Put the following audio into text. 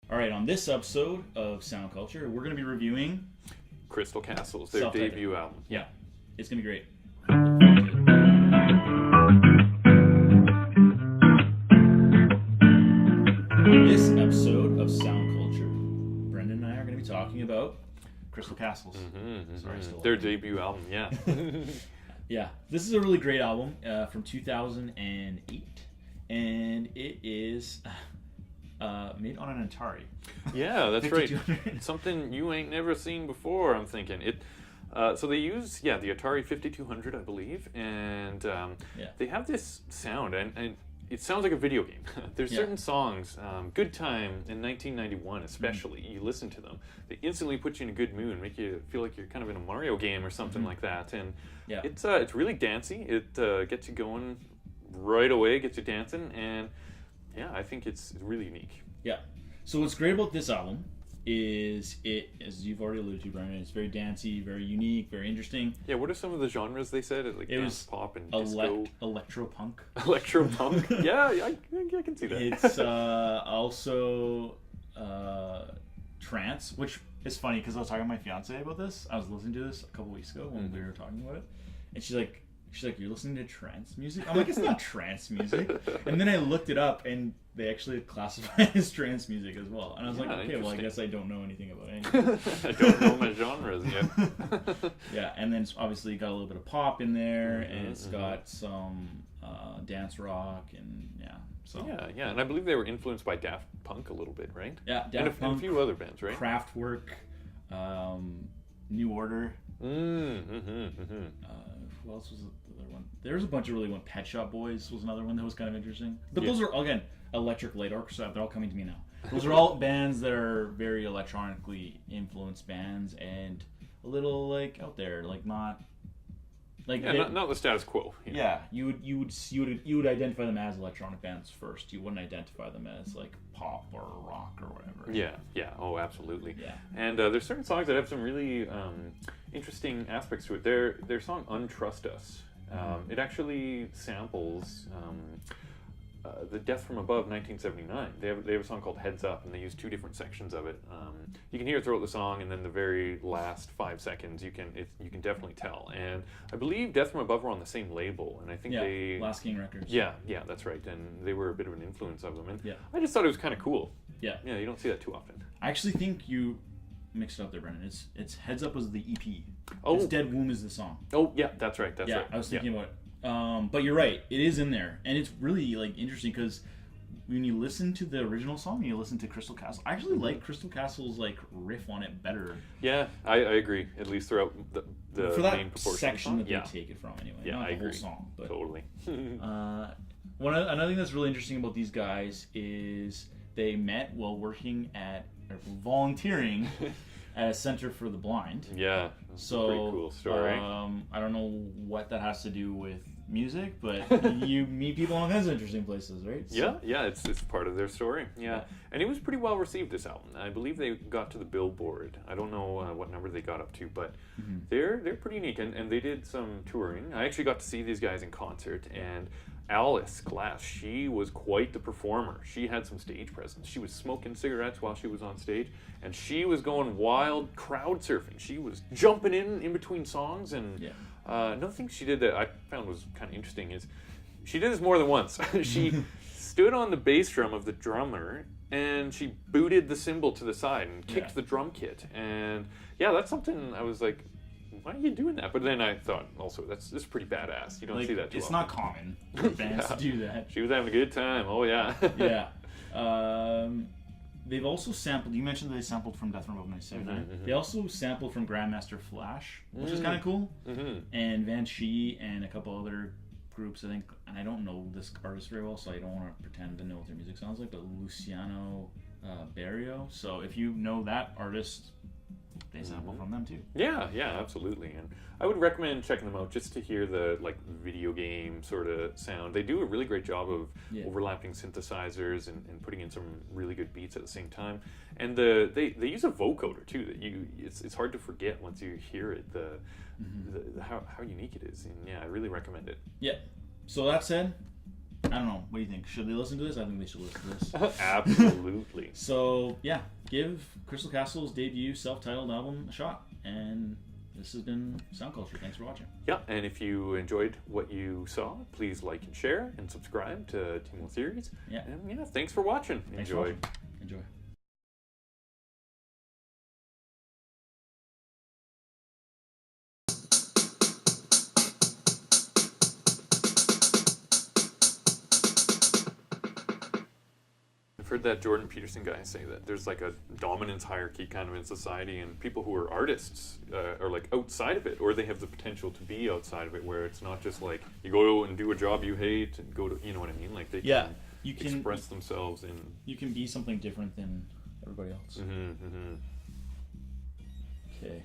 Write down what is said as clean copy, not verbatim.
All right, on this episode of Sound Culture, we're going to be reviewing Crystal Castles, their Self-titled. debut album. Yeah, it's going to be great. In this episode of Sound Culture, Brendan and I are going to be talking about Crystal Castles. Sorry, still Their debut album, yeah. Yeah, this is a really great album from 2008, and it is made on an Atari. Yeah, that's right. 5200. Something you ain't never seen before, I'm thinking. So they use, the Atari 5200, I believe, and they have this sound, and it sounds like a video game. There's certain songs, Good Time in 1991 especially, you listen to them, they instantly put you in a good mood, make you feel like you're kind of in a Mario game or something like that, and it's really dancey. It gets you going right away, gets you dancing, and I think it's really unique. Yeah. So what's great about this album is it, as you've already alluded to, Brian, it's very dancey, very unique, very interesting. Yeah, what are some of the genres they said? Like it dance, was pop, and disco? Electro-punk. Electro-punk? I can see that. It's also trance, which is funny because I was talking to my fiance about this. I was listening to this a couple weeks ago when we were talking about it, and she's like, you're listening to trance music? I'm like, it's not trance music. And then I looked it up, and they actually classify it as trance music as well. And I was like, okay, well, I guess I don't know anything about anything. I don't know my genres yet. Yeah, and then it's obviously got a little bit of pop in there, and it's got some dance rock, and so. Yeah, and I believe they were influenced by Daft Punk a little bit, right? Yeah, Daft Punk. And a few other bands, right? Kraftwerk, New Order. Who else was the other one? There's a bunch of really one. Pet Shop Boys was another one that was kind of interesting. But those are, again, Electric Light Orchestra. They're all coming to me now. Those are all bands that are very electronically influenced bands and a little like out there, like not like not the status quo. Yeah, you would identify them as electronic bands first. You wouldn't identify them as like pop or rock or whatever. Yeah. Oh, absolutely. Yeah. And there's certain songs that have some really interesting aspects to it. Their song "Untrust Us." It actually samples the Death from Above 1979. They have a song called Heads Up, and they use two different sections of it. You can hear it throughout the song, and then the very last 5 seconds, you can definitely tell. And I believe Death from Above were on the same label, and I think they... Last King Records. Yeah, that's right. And they were a bit of an influence of them. And yeah. I just thought it was kind of cool. Yeah. Yeah, you don't see that too often. I actually think you mixed it up there, Brendan. It's Heads Up was the EP. Oh. It's Dead Womb is the song. Oh, yeah, that's right. That's right. I was thinking about it. But you're right, it is in there, and it's really like interesting because when you listen to the original song and you listen to Crystal Castle, I actually like Crystal Castle's like riff on it better. Yeah, I agree. At least throughout the for that main proportion section that they take it from, anyway. Yeah, not I the agree. Whole song, but totally. Another thing that's really interesting about these guys is they met while working at or volunteering at a center for the blind. Yeah, so a pretty cool story. I don't know what that has to do with music, but you meet people in all kinds of interesting places, right? So. Yeah, it's part of their story. Yeah, and it was pretty well received, this album. I believe they got to the Billboard. I don't know what number they got up to, but they're pretty unique, and they did some touring. I actually got to see these guys in concert, and Alice Glass, she was quite the performer. She had some stage presence. She was smoking cigarettes while she was on stage, and she was going wild crowd surfing. She was jumping in between songs, and another thing she did that I found was kind of interesting is she did this more than once. She stood on the bass drum of the drummer, and she booted the cymbal to the side and kicked the drum kit. And that's something I was like, why are you doing that? But then I thought, also, this is pretty badass. You don't see that too often. It's not common for bands to do that. She was having a good time. Oh, yeah. Yeah. They've also sampled, you mentioned they sampled from Death from Above 1979. They also sampled from Grandmaster Flash, which is kind of cool. And Van Shee and a couple other groups, I think, and I don't know this artist very well, so I don't want to pretend to know what their music sounds like, but Luciano Berio. So if you know that artist, they sample from them too. Yeah, absolutely. And I would recommend checking them out just to hear the video game sort of sound. They do a really great job of overlapping synthesizers and putting in some really good beats at the same time. And they use a vocoder too that it's hard to forget once you hear it, how unique it is. And I really recommend it. Yeah. So that said, I don't know. What do you think? Should they listen to this? I think they should listen to this. Absolutely. So, yeah. Give Crystal Castle's debut self-titled album a shot. And this has been Sound Culture. Thanks for watching. Yeah, and if you enjoyed what you saw, please like and share and subscribe to Timo Theories. Yeah. And yeah, thanks for watching. Thanks for watching. Enjoy. I've heard that Jordan Peterson guy say that there's like a dominance hierarchy kind of in society, and people who are artists are like outside of it, or they have the potential to be outside of it, where it's not just like you go and do a job you hate and go to, you know what I mean? Like they can express themselves in... You can be something different than everybody else. Mm-hmm, mm-hmm. Okay.